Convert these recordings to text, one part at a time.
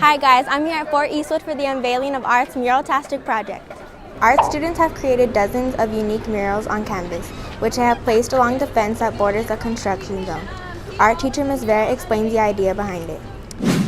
Hi guys, I'm here at Fort Eastwood for the unveiling of Art's Mural-tastic project. Art students have created dozens of unique murals on canvas, which they have placed along the fence that borders the construction zone. Art teacher Ms. Vera explains the idea behind it.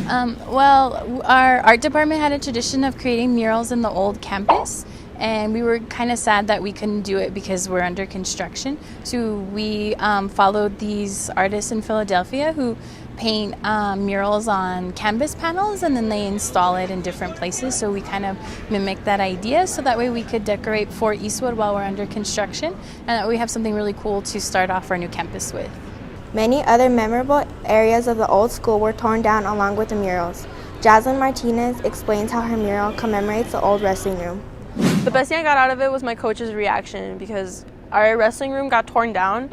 Our art department had a tradition of creating murals in the old campus, and we were kind of sad that we couldn't do it because we're under construction. So we followed these artists in Philadelphia who paint murals on canvas panels, and then they install it in different places. So we kind of mimicked that idea, so that way we could decorate Fort Eastwood while we're under construction, and that we have something really cool to start off our new campus with. Many other memorable areas of the old school were torn down along with the murals. Jaslyn Martinez explains how her mural commemorates the old wrestling room. The best thing I got out of it was my coach's reaction, because our wrestling room got torn down,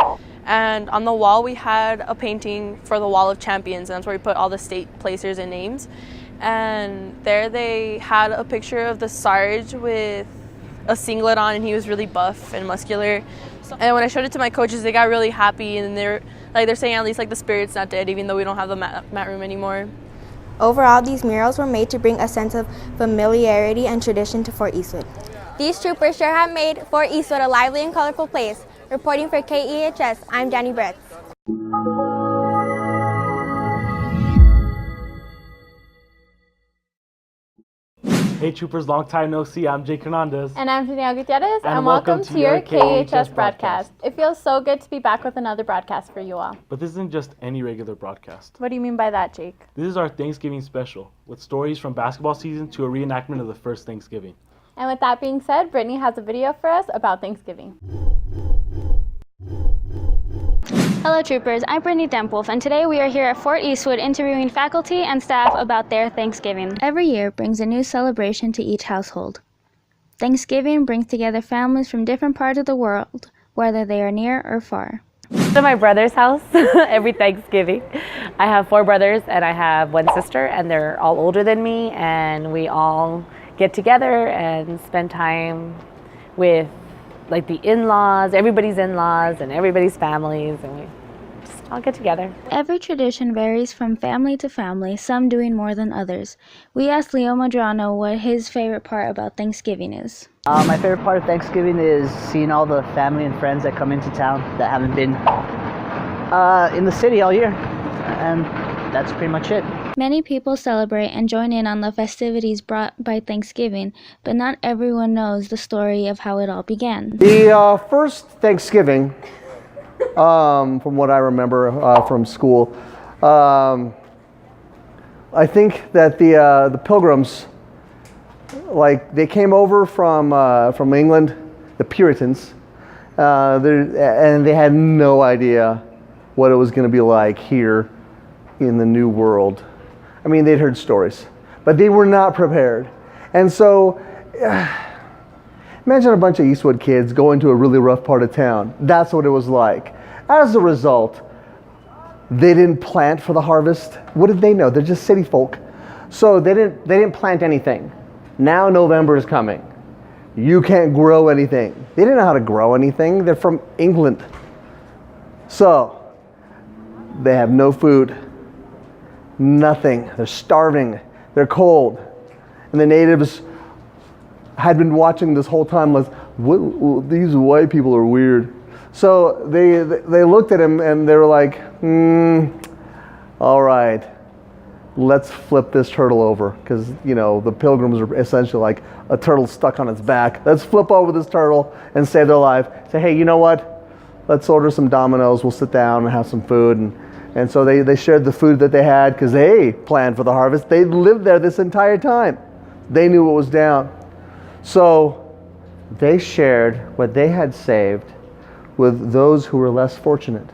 and on the wall we had a painting for the Wall of Champions, and that's where we put all the state placers and names. And there they had a picture of the Sarge with a singlet on, and he was really buff and muscular. And when I showed it to my coaches, they got really happy, and they're saying at least the spirit's not dead, even though we don't have the mat room anymore. Overall, these murals were made to bring a sense of familiarity and tradition to Fort Eastwood. These troopers sure have made Fort Eastwood a lively and colorful place. Reporting for KEHS, I'm Danny Bretz. Hey Troopers, long time no see. I'm Jake Hernandez. And I'm Danielle Gutierrez, and welcome to your KEHS broadcast. It feels so good to be back with another broadcast for you all. But this isn't just any regular broadcast. What do you mean by that, Jake? This is our Thanksgiving special, with stories from basketball season to a reenactment of the first Thanksgiving. And with that being said, Brittany has a video for us about Thanksgiving. Hello Troopers, I'm Brittany Dempwolf, and today we are here at Fort Eastwood interviewing faculty and staff about their Thanksgiving. Every year brings a new celebration to each household. Thanksgiving brings together families from different parts of the world, whether they are near or far. To my brother's house every Thanksgiving. I have 4 brothers and I have 1 sister, and they're all older than me, and we all get together and spend time with the in-laws, everybody's in-laws and everybody's families, and we just all get together. Every tradition varies from family to family, some doing more than others. We asked Leo Madrano what his favorite part about Thanksgiving is. My favorite part of Thanksgiving is seeing all the family and friends that come into town that haven't been in the city all year, and that's pretty much it. Many people celebrate and join in on the festivities brought by Thanksgiving, but not everyone knows the story of how it all began. The first Thanksgiving, from what I remember from school, I think that the Pilgrims, they came over from England, the Puritans, and they had no idea what it was going to be like here in the New World. I mean, they'd heard stories, but they were not prepared. And so, imagine a bunch of Eastwood kids going to a really rough part of town. That's what it was like. As a result, they didn't plant for the harvest. What did they know? They're just city folk. So they didn't plant anything. Now November is coming. You can't grow anything. They didn't know how to grow anything. They're from England. So they have no food. Nothing. They're starving. They're cold. And the natives had been watching this whole time like, these white people are weird. So they looked at him and they were like, all right, let's flip this turtle over. Because, the Pilgrims are essentially like a turtle stuck on its back. Let's flip over this turtle and save their life. Say, hey, you know what? Let's order some Domino's. We'll sit down and have some food. And so they shared the food that they had because they planned for the harvest. They lived there this entire time. They knew what was down. So they shared what they had saved with those who were less fortunate.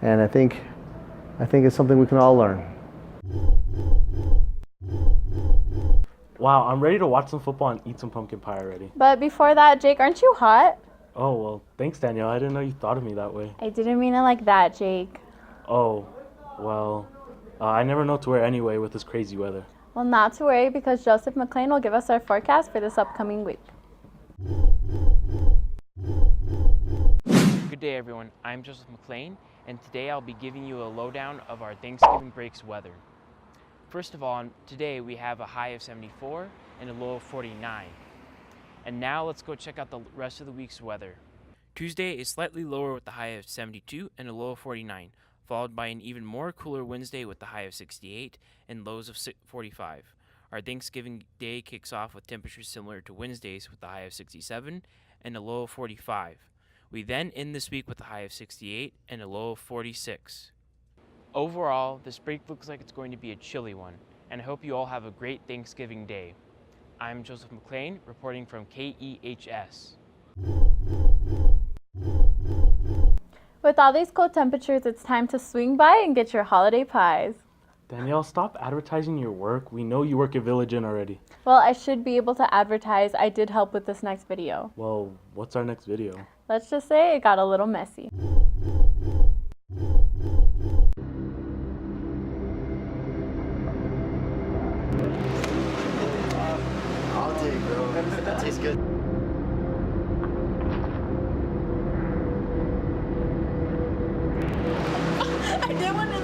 And I think it's something we can all learn. Wow, I'm ready to watch some football and eat some pumpkin pie already. But before that, Jake, aren't you hot? Oh, well, thanks, Danielle. I didn't know you thought of me that way. I didn't mean it like that, Jake. Oh, well, I never know what to wear anyway with this crazy weather. Well, not to worry, because Joseph McLean will give us our forecast for this upcoming week. Good day, everyone. I'm Joseph McLean, and today I'll be giving you a lowdown of our Thanksgiving break's weather. First of all, today we have a high of 74 and a low of 49. And now let's go check out the rest of the week's weather. Tuesday is slightly lower with the high of 72 and a low of 49, followed by an even more cooler Wednesday with the high of 68 and lows of 45. Our Thanksgiving Day kicks off with temperatures similar to Wednesday's with the high of 67 and a low of 45. We then end this week with a high of 68 and a low of 46. Overall, this break looks like it's going to be a chilly one, and I hope you all have a great Thanksgiving Day. I'm Joseph McLean, reporting from KEHS. With all these cold temperatures, it's time to swing by and get your holiday pies. Danielle, stop advertising your work. We know you work at Village Inn already. Well, I should be able to advertise. I did help with this next video. Well, what's our next video? Let's just say it got a little messy. I'll take, bro. That tastes good. I didn't want to.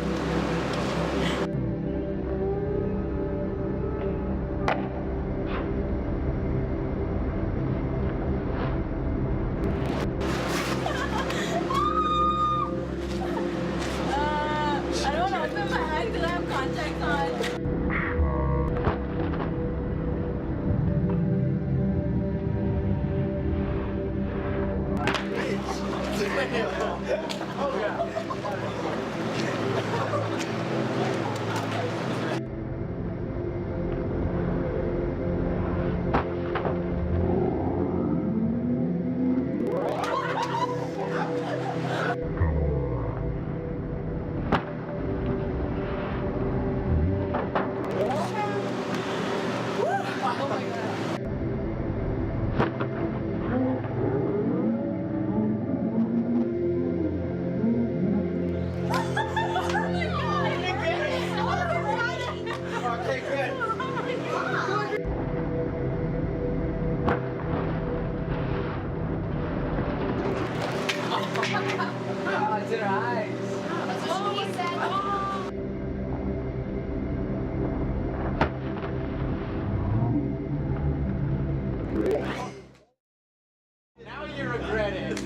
I don't want to open my eyes because I have contacts on. Now you regret it.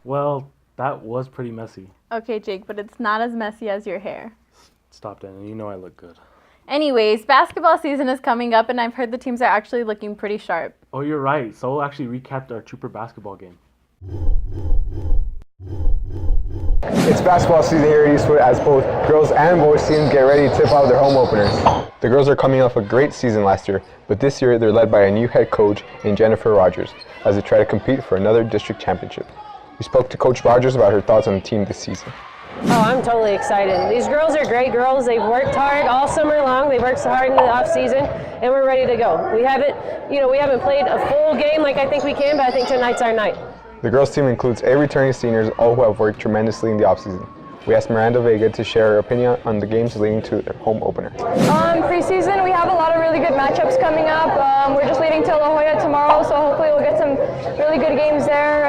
Well, that was pretty messy. Okay, Jake, but it's not as messy as your hair. Stop, Daniel. You know I look good. Anyways, basketball season is coming up, and I've heard the teams are actually looking pretty sharp. Oh, you're right. So actually recapped our Trooper basketball game. It's basketball season here at Eastwood as both girls and boys teams get ready to tip off their home openers. The girls are coming off a great season last year, but this year they're led by a new head coach in Jennifer Rogers as they try to compete for another district championship. We spoke to Coach Rogers about her thoughts on the team this season. Oh, I'm totally excited. These girls are great girls. They've worked hard all summer long. They've worked so hard in the off season, and we're ready to go. We haven't played a full game like I think we can, but I think tonight's our night. The girls team includes 8 returning seniors, all who have worked tremendously in the offseason. We asked Miranda Vega to share her opinion on the games leading to their home opener. Preseason, we have a lot of really good matchups coming up. We're just leaving to La Jolla tomorrow, so hopefully we'll get some really good games there.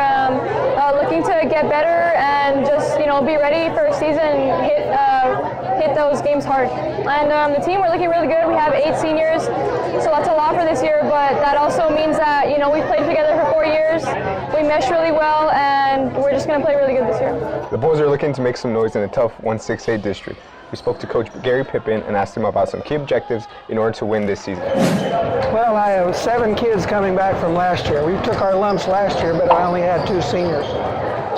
Looking to get better and just be ready for season, hit those games hard. And the team, we're looking really good. We have 8 seniors, so that's a lot for this year, but that also means that we've played together for 4 years. We mesh really well, and we're just going to play really good this year. The boys are looking to make some noise in a tough 1-6A district. We spoke to Coach Gary Pippin and asked him about some key objectives in order to win this season. Well, I have 7 kids coming back from last year. We took our lumps last year, but I only had 2 seniors.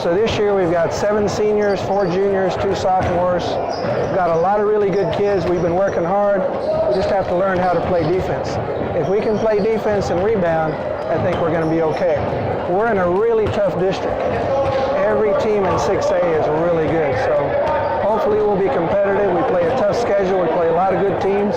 So this year we've got 7 seniors, 4 juniors, 2 sophomores. We've got a lot of really good kids. We've been working hard. We just have to learn how to play defense. If we can play defense and rebound, I think we're going to be okay. We're in a really tough district. Every team in 6A is really good. So hopefully we'll be competitive. We play a tough schedule. We play a lot of good teams.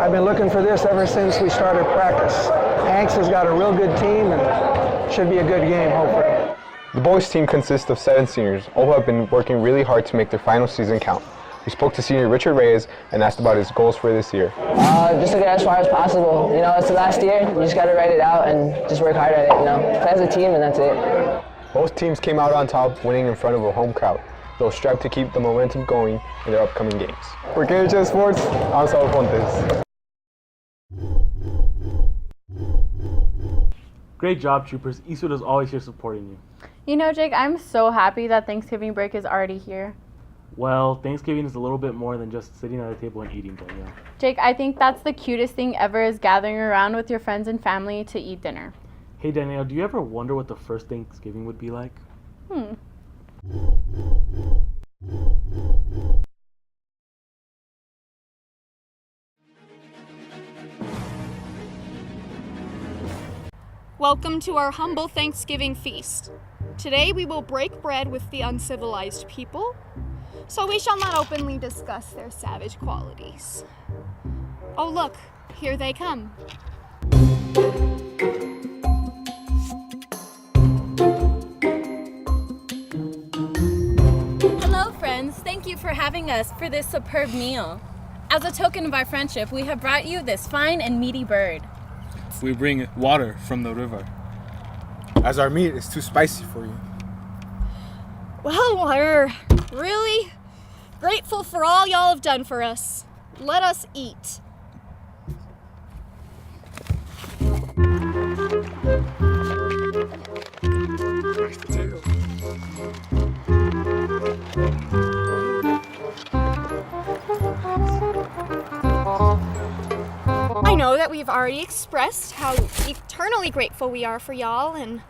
I've been looking for this ever since we started practice. Hanks has got a real good team and should be a good game, hopefully. The boys team consists of 7 seniors, all who have been working really hard to make their final season count. We spoke to senior Richard Reyes and asked about his goals for this year. Just to get as far as possible. You know, it's the last year. You just got to write it out and just work hard at it, you know. Play as a team and that's it. Both teams came out on top, winning in front of a home crowd. They'll strive to keep the momentum going in their upcoming games. For KEHS Sports, I'm Saul Fontes. Great job, troopers. Eastwood is always here supporting you. You know, Jake, I'm so happy that Thanksgiving break is already here. Well, Thanksgiving is a little bit more than just sitting at a table and eating, Danielle. Jake, I think that's the cutest thing ever is gathering around with your friends and family to eat dinner. Hey, Danielle, do you ever wonder what the first Thanksgiving would be like? Welcome to our humble Thanksgiving feast. Today we will break bread with the uncivilized people, so we shall not openly discuss their savage qualities. Oh look, here they come. Hello friends, thank you for having us for this superb meal. As a token of our friendship, we have brought you this fine and meaty bird. We bring water from the river, as our meat is too spicy for you. Well, we're really grateful for all y'all have done for us. Let us eat. I know that we've already expressed how eternally grateful we are for y'all, and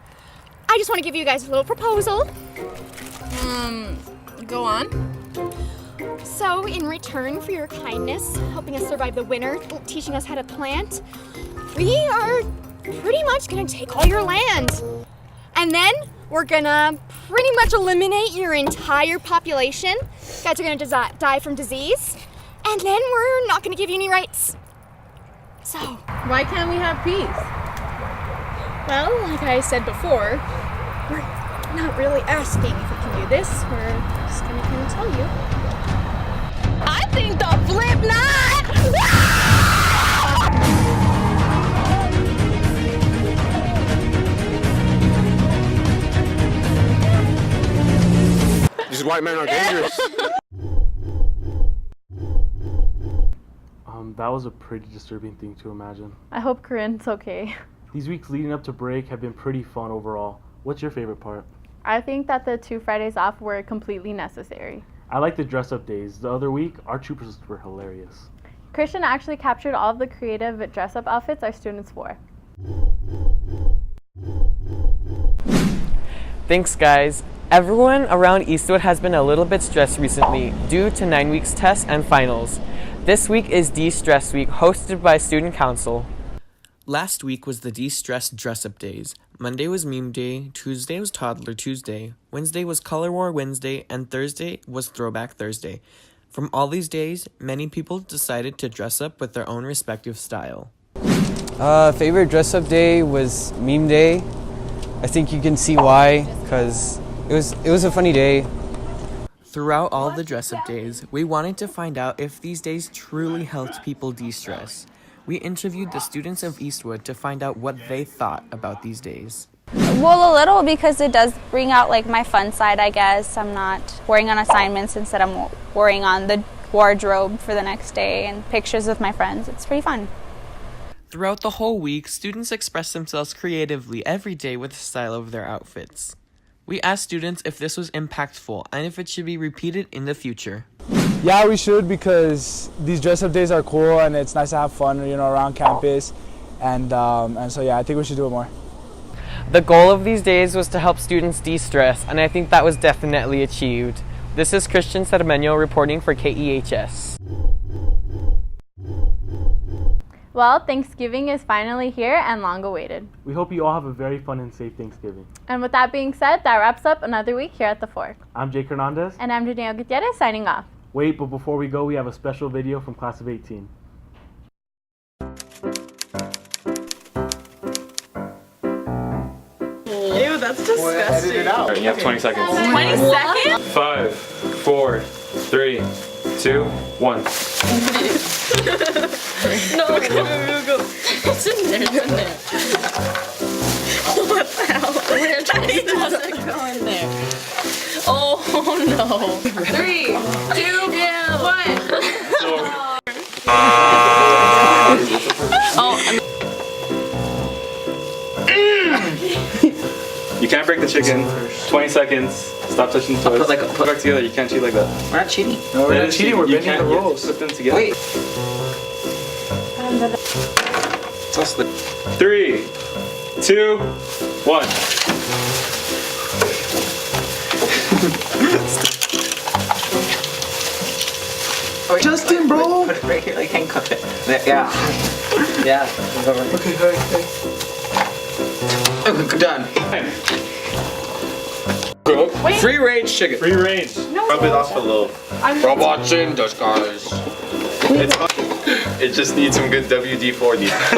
I just want to give you guys a little proposal. Go on. So, in return for your kindness, helping us survive the winter, teaching us how to plant, we are pretty much gonna take all your land. And then we're gonna pretty much eliminate your entire population. You guys are gonna die from disease. And then we're not gonna give you any rights. So, why can't we have peace? Well, like I said before, we're not really asking if we can do this. We're just gonna kind of tell you. I think the flip knot! These white men are dangerous. That was a pretty disturbing thing to imagine. I hope Corinne's okay. These weeks leading up to break have been pretty fun overall. What's your favorite part? I think that the 2 Fridays off were completely necessary. I like the dress-up days. The other week, our troopers were hilarious. Christian actually captured all of the creative dress-up outfits our students wore. Thanks, guys. Everyone around Eastwood has been a little bit stressed recently due to 9 weeks tests and finals. This week is De-Stress Week, hosted by Student Council. Last week was the De-Stress Dress-Up Days. Monday was Meme Day, Tuesday was Toddler Tuesday, Wednesday was Color War Wednesday, and Thursday was Throwback Thursday. From all these days, many people decided to dress up with their own respective style. Favorite dress-up day was Meme Day. I think you can see why, because it was a funny day. Throughout all the dress-up days, we wanted to find out if these days truly helped people de-stress. We interviewed the students of Eastwood to find out what they thought about these days. Well, a little, because it does bring out like my fun side, I guess. I'm not worrying on assignments, instead I'm worrying on the wardrobe for the next day and pictures with my friends. It's pretty fun. Throughout the whole week, students express themselves creatively every day with the style of their outfits. We asked students if this was impactful and if it should be repeated in the future. Yeah, we should, because these dress-up days are cool and it's nice to have fun, around campus. And so, yeah, I think we should do it more. The goal of these days was to help students de-stress, and I think that was definitely achieved. This is Christian Cermeño reporting for KEHS. Well, Thanksgiving is finally here and long awaited. We hope you all have a very fun and safe Thanksgiving. And with that being said, that wraps up another week here at the Fork. I'm Jake Hernandez. And I'm Danielle Gutierrez signing off. Wait, but before we go, we have a special video from Class of 18. Ew, that's That's disgusting. Alright, you have 20 seconds. 20 seconds? 5, 4, 3, 2, 1. No, go. It's in there, it's in there. What the hell? It doesn't go in there. Oh no. 3, 2, 1. You can't break the chicken. 20 seconds. Stop touching the toys. Put it back together. You can't cheat like that. We're not cheating. No, we're not cheating. We're bending the rules. Put them together. Wait. 3, 2, 1. Justin, bro! Put it right here, like handcuff it. Yeah. Yeah. Okay, done. Free range chicken. Free range. Rub it off a little. Watching those guys. It just needs some good WD-40. A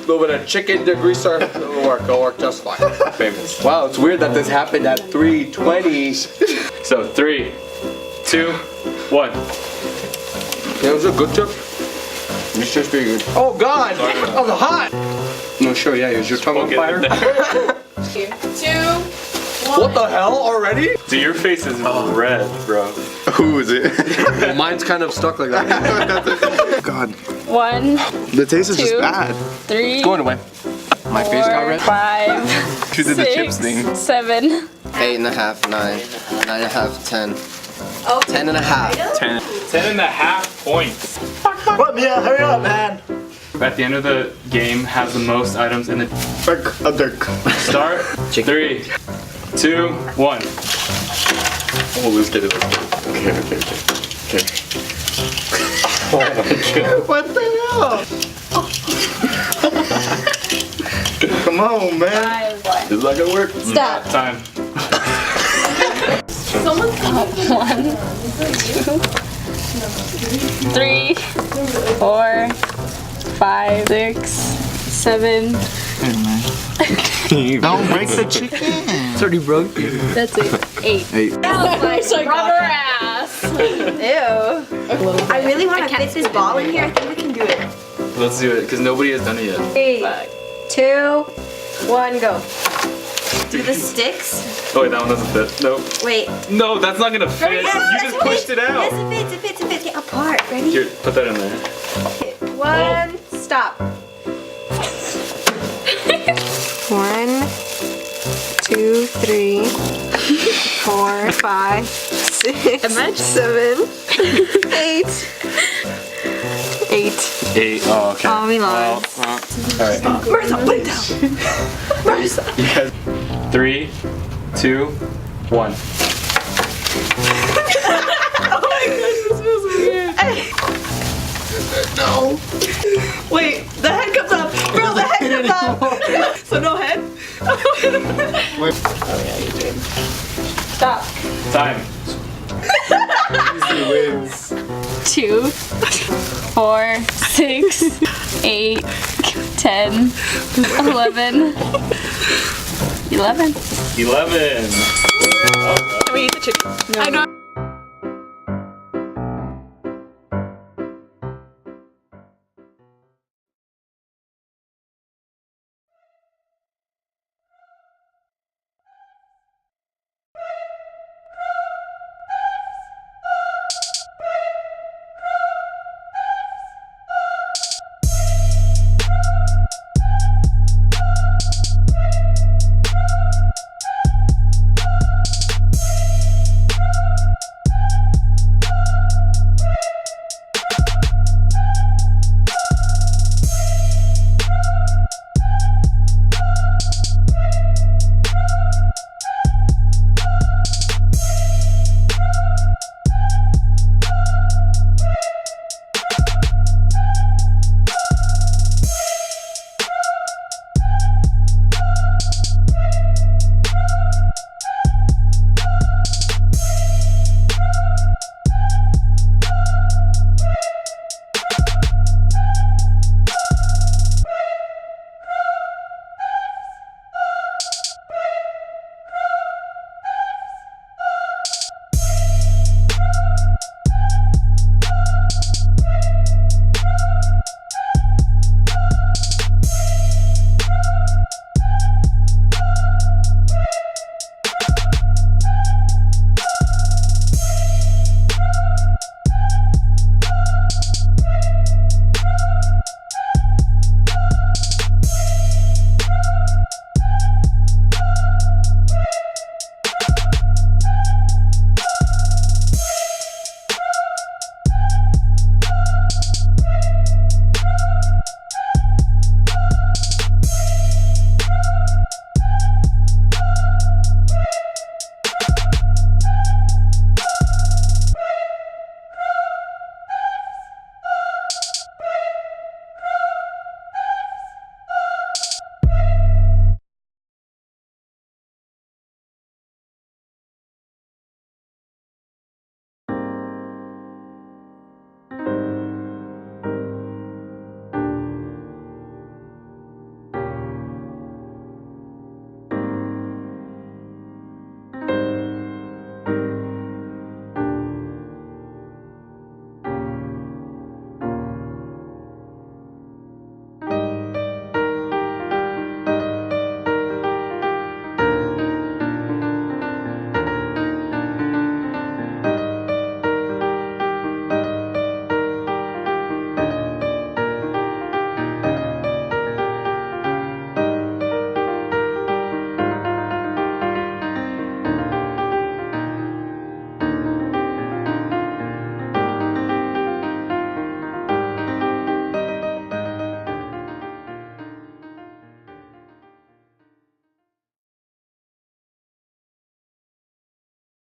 little bit of chicken degreaser. It'll work just fine. Famous. Wow, it's weird that this happened at 3:20. So 3, 2, 1. It was a good tip. It's just pretty good. Oh God! That was hot! No, sure, yeah, is your tongue on fire? 2, 1. What the hell, already? Dude, your face is red, bro. Who is it? Mine's kind of stuck like that. God. 1. The taste is just 2, bad. 3. It's going away. My face got red. 5. She did the chips thing. 7. 8.5, 9, 9.5, 10. 10.5. 10.5 points. What, Mia? Hurry up, man. At the end of the game, has the most items in the start. 3, 2, 1. Oh, let's get it. Okay. Oh my God. What the hell? Come on, man. This is not gonna work. Stop. Time. Someone stop. 1, 2, 3, 4, 5, 6, 7. Don't break the chicken. It's already broke. That's it. 8. 8. That was like rubber ass. Ew. I really want to fit this ball in here. I think we can do it. Let's do it, because nobody has done it yet. 3, 2, 1, go. Do the sticks? Oh wait, that one doesn't fit. Nope. Wait. No, that's not gonna fit. Yes, You just pushed it out. Yes, it fits. Get apart. Ready? Here, put that in there. 1, stop. 1, 2, 3, 4, 5, 6, 7, 8. 8. 8. Oh, okay. Oh, we lost. Well, alright. Marissa, put it down. Marissa. You guys. 3, 2, 1. Oh my gosh, this feels weird. No. Wait, the head comes up. Bro, the head comes up. So no head? Oh yeah, you did. Stop. Time. Easy wins. 2, 4, 6, 8, 10, 11. 11. 11. Can we eat the chicken? No. I know.